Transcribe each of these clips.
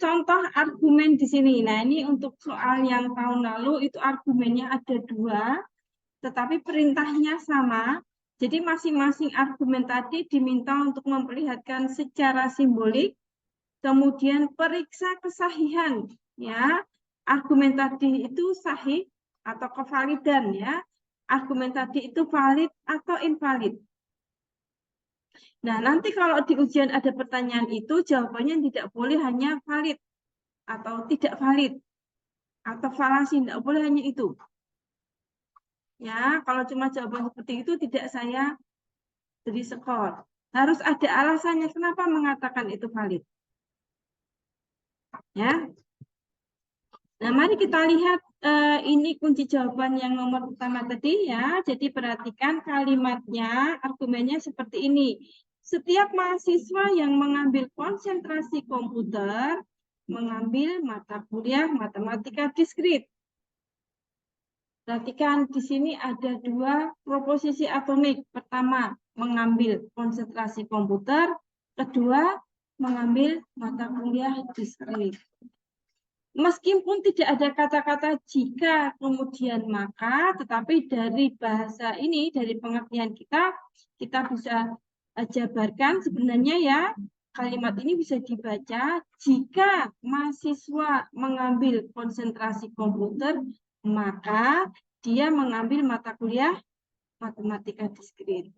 contoh argumen di sini. Nah, ini untuk soal yang tahun lalu itu argumennya ada 2, tetapi perintahnya sama. Jadi masing-masing argumen tadi diminta untuk memperlihatkan secara simbolik, kemudian periksa kesahihan, ya. Argumen tadi itu sahih atau kevalidan, ya. Argumen tadi itu valid atau invalid. Nah, nanti kalau di ujian ada pertanyaan itu, jawabannya tidak boleh hanya valid atau tidak valid atau falasi, tidak boleh hanya itu. Ya, kalau cuma jawaban seperti itu tidak saya beri skor. Harus ada alasannya kenapa mengatakan itu valid. Ya. Nah, mari kita lihat ini kunci jawaban yang nomor pertama tadi, ya. Jadi perhatikan kalimatnya, argumennya seperti ini. Setiap mahasiswa yang mengambil konsentrasi komputer mengambil mata kuliah matematika diskrit. Perhatikan di sini ada 2 proposisi atomik. Pertama, mengambil konsentrasi komputer. Kedua, mengambil mata kuliah diskrit. Meskipun tidak ada kata-kata jika, kemudian maka, tetapi dari bahasa ini, dari pengertian kita bisa jabarkan sebenarnya, ya, kalimat ini bisa dibaca jika mahasiswa mengambil konsentrasi komputer, maka dia mengambil mata kuliah matematika diskrit.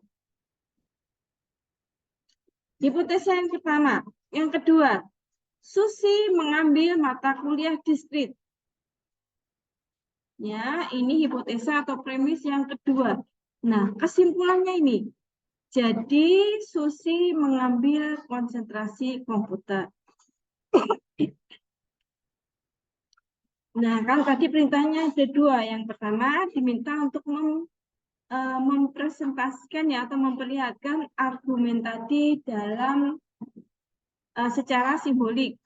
Hipotesa yang pertama. Yang kedua, Susi mengambil mata kuliah diskrit. Ya, ini hipotesa atau premis yang kedua. Nah, kesimpulannya ini. Jadi, Susi mengambil konsentrasi komputer. Nah, kan tadi perintahnya ada 2. Yang pertama, diminta untuk mempresentasikan, ya, atau memperlihatkan argumen tadi dalam secara simbolik.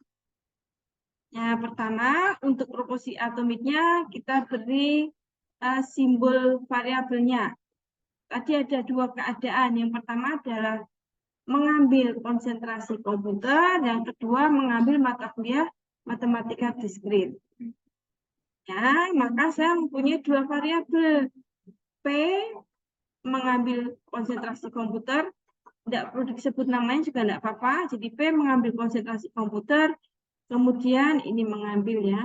Ya, pertama, untuk proporsi atomiknya kita beri simbol variabelnya. Tadi ada 2 keadaan. Yang pertama adalah mengambil konsentrasi komputer, yang kedua mengambil mata kuliah matematika diskrit. Ya, maka saya mempunyai 2 variabel. P mengambil konsentrasi komputer, tidak perlu disebut namanya juga tidak apa-apa. Jadi P mengambil konsentrasi komputer, kemudian ini mengambil, ya.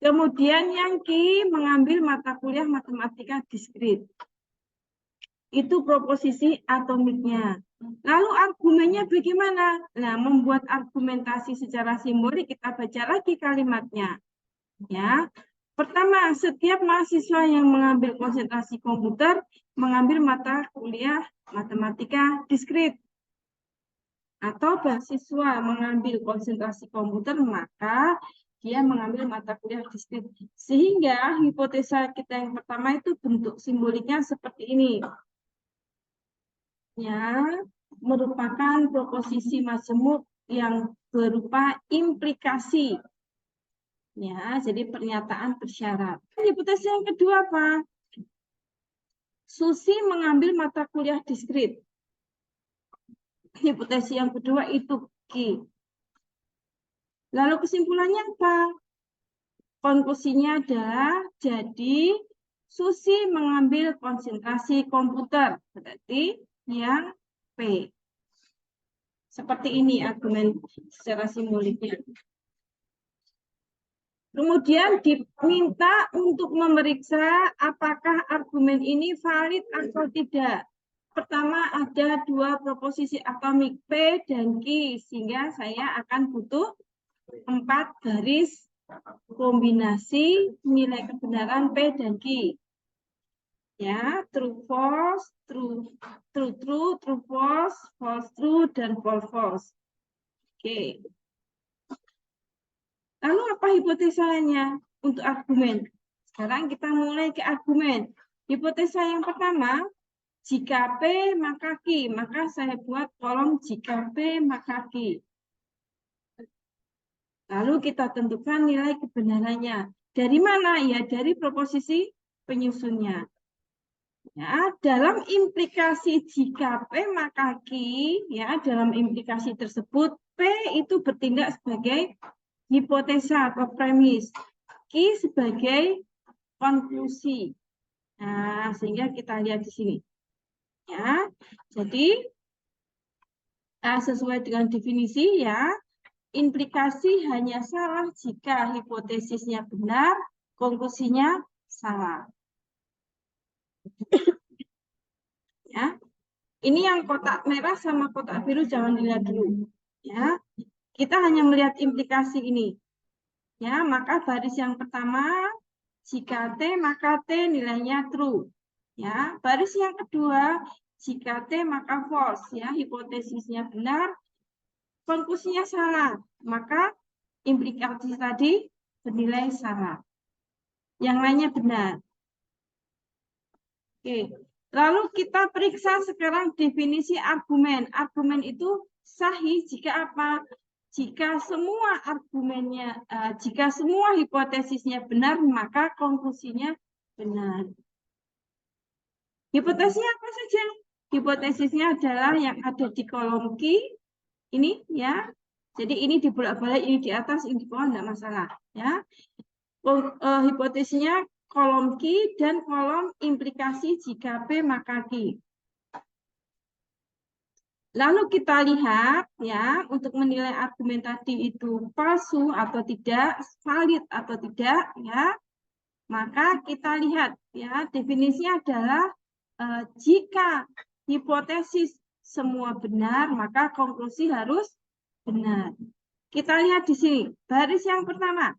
Kemudian yang Q mengambil mata kuliah matematika diskrit. Itu proposisi atomiknya. Lalu argumennya bagaimana? Nah, membuat argumentasi secara simbolik, kita baca lagi kalimatnya. Ya. Pertama, setiap mahasiswa yang mengambil konsentrasi komputer mengambil mata kuliah matematika diskrit. Atau mahasiswa mengambil konsentrasi komputer, maka dia mengambil mata kuliah diskrit. Sehingga hipotesa kita yang pertama itu bentuk simboliknya seperti ini. Ya, merupakan proposisi majemuk yang berupa implikasi. Ya, jadi pernyataan bersyarat. Hipotesa yang kedua apa? Susi mengambil mata kuliah diskrit. Hipotesa yang kedua itu Q. Lalu kesimpulannya apa? Konklusinya adalah jadi Susi mengambil konsentrasi komputer, berarti yang P. Seperti ini argumen secara simboliknya. Kemudian diminta untuk memeriksa apakah argumen ini valid atau tidak. Pertama ada 2 proposisi atomik P dan Q, sehingga saya akan butuh 4 garis kombinasi nilai kebenaran P dan Q. Ya, true false, true true true, true false, false true, dan false false. Oke. Lalu apa hipotesanya untuk argumen? Sekarang kita mulai ke argumen. Hipotesa yang pertama, jika P maka Q, maka saya buat kolom jika P maka Q. Lalu kita tentukan nilai kebenarannya. Dari mana? Ya, dari proposisi penyusunnya. Ya, dalam implikasi jika P maka Q, ya, dalam implikasi tersebut P itu bertindak sebagai hipotesa atau premis, Q sebagai konklusi. Nah, sehingga kita lihat di sini. Ya, jadi sesuai dengan definisi ya, implikasi hanya salah jika hipotesisnya benar, konklusinya salah. Ya, ini yang kotak merah sama kotak biru jangan dilihat dulu. Ya, kita hanya melihat implikasi ini. Ya, maka baris yang pertama jika T maka T nilainya true. Ya, baris yang kedua jika T maka false. Ya, hipotesisnya benar, konklusinya salah. Maka implikasi tadi bernilai salah. Yang lainnya benar. Oke. Lalu kita periksa sekarang definisi argumen. Argumen itu sahih jika apa? Jika semua argumennya, jika semua hipotesisnya benar, maka konklusinya benar. Hipotesisnya apa saja? Hipotesisnya adalah yang ada di kolom Q, ini ya. Jadi ini dibolak-balik, ini di atas, ini di bawah, enggak masalah. Ya. Hipotesisnya kolom Q dan kolom implikasi jika P maka Q. Lalu kita lihat ya, untuk menilai argumen tadi itu palsu atau tidak, valid atau tidak ya. Maka kita lihat ya, definisinya adalah jika hipotesis semua benar, maka konklusi harus benar. Kita lihat di sini, baris yang pertama,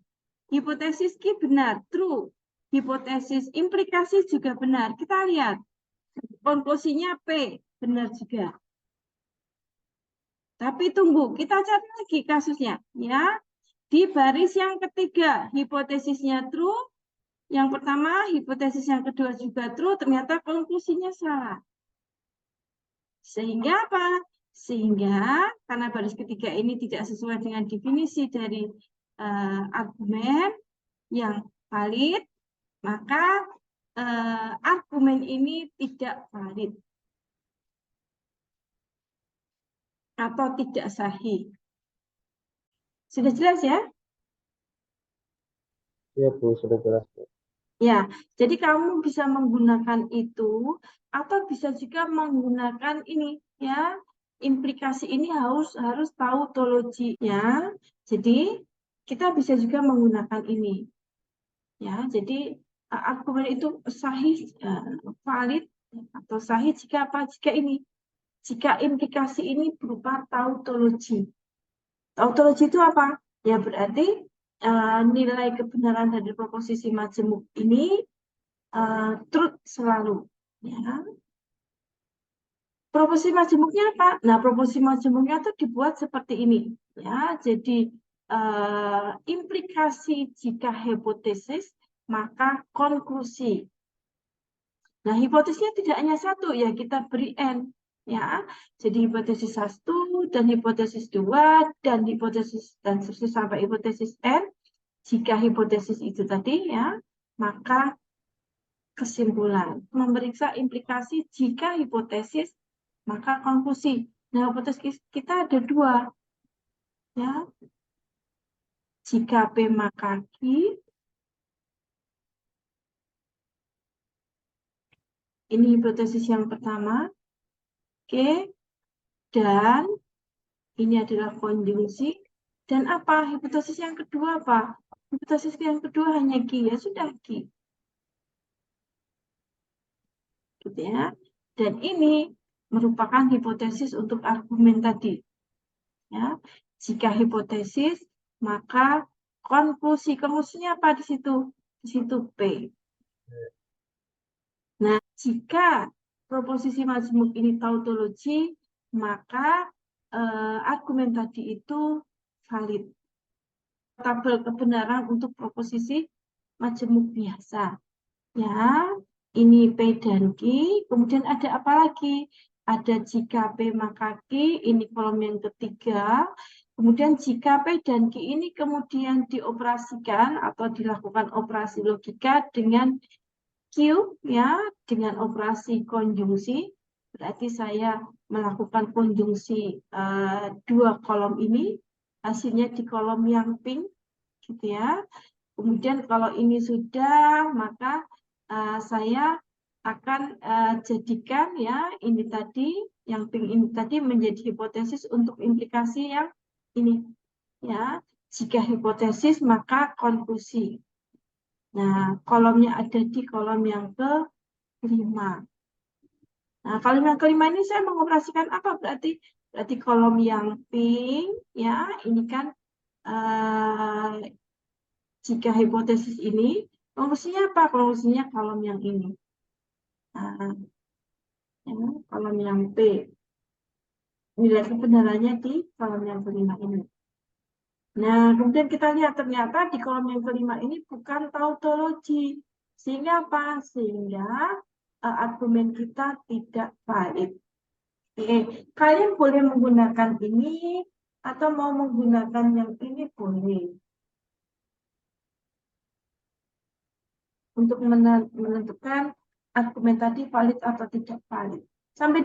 hipotesis Q benar, true. Hipotesis implikasi juga benar. Kita lihat, konklusinya P, benar juga. Tapi tunggu, kita cari lagi kasusnya. Ya, di baris yang ketiga, hipotesisnya true. Yang pertama, hipotesis yang kedua juga true, ternyata konklusinya salah. Sehingga apa? Sehingga karena baris ketiga ini tidak sesuai dengan definisi dari argumen yang valid, maka argumen ini tidak valid atau tidak sahih. Sudah jelas ya? Iya Bu, sudah jelas Bu. Ya, jadi kamu bisa menggunakan itu atau bisa juga menggunakan ini ya. Implikasi ini harus tautologi ya. Jadi kita bisa juga menggunakan ini. Ya, jadi argumen itu sahih valid atau sahih jika apa? Jika ini. Jika implikasi ini berupa tautologi. Tautologi itu apa? Ya berarti nilai kebenaran dari proposisi majemuk ini truth selalu. Ya. Proposisi majemuknya apa? Nah, proposisi majemuknya itu dibuat seperti ini. Ya, jadi implikasi jika hipotesis maka konklusi. Nah, hipotesisnya tidak hanya satu, ya kita beri N. Ya, jadi hipotesis 1 dan hipotesis 2 dan hipotesis dan seterusnya sampai hipotesis N. Jika hipotesis itu tadi ya, maka kesimpulan memeriksa implikasi jika hipotesis maka konklusi. Nah, hipotesis kita ada dua ya. Jika P maka Q. Ini hipotesis yang pertama. Oke. Dan ini adalah konjungsi. Dan apa? Hipotesis yang kedua apa? Hipotesis yang kedua hanya Q. Ya sudah Q. Gitu ya. Dan ini merupakan hipotesis untuk argumen tadi. Ya. Jika hipotesis, maka konklusi. Konklusinya apa di situ? Di situ P. Nah, jika proposisi majemuk ini tautologi, maka argumen tadi itu valid. Tabel kebenaran untuk proposisi majemuk biasa. Ya, ini P dan Q. Kemudian ada apa lagi? Ada jika P maka Q, ini kolom yang ketiga. Kemudian jika P dan Q ini kemudian dioperasikan atau dilakukan operasi logika dengan Q ya dengan operasi konjungsi, berarti saya melakukan konjungsi dua kolom ini, hasilnya di kolom yang pink gitu ya. Kemudian kalau ini sudah, maka saya akan jadikan ya ini tadi, yang pink ini tadi menjadi hipotesis untuk implikasi yang ini ya. Jika hipotesis maka konklusi. Nah, kolomnya ada di kolom yang kelima. Nah, kolom yang kelima ini saya mengoperasikan apa? Berarti kolom yang pink ya, ini kan jika hipotesis ini, konklusinya apa? Konklusinya kolom yang ini. Nah, ya, kolom yang P. Nilai kebenarannya di kolom yang kelima ini. Nah, kemudian kita lihat ternyata di kolom yang kelima ini bukan tautologi. Sehingga apa? Sehingga argumen kita tidak valid. Oke, kalian boleh menggunakan ini atau mau menggunakan yang ini boleh. Untuk menentukan argumen tadi valid atau tidak valid. Sampai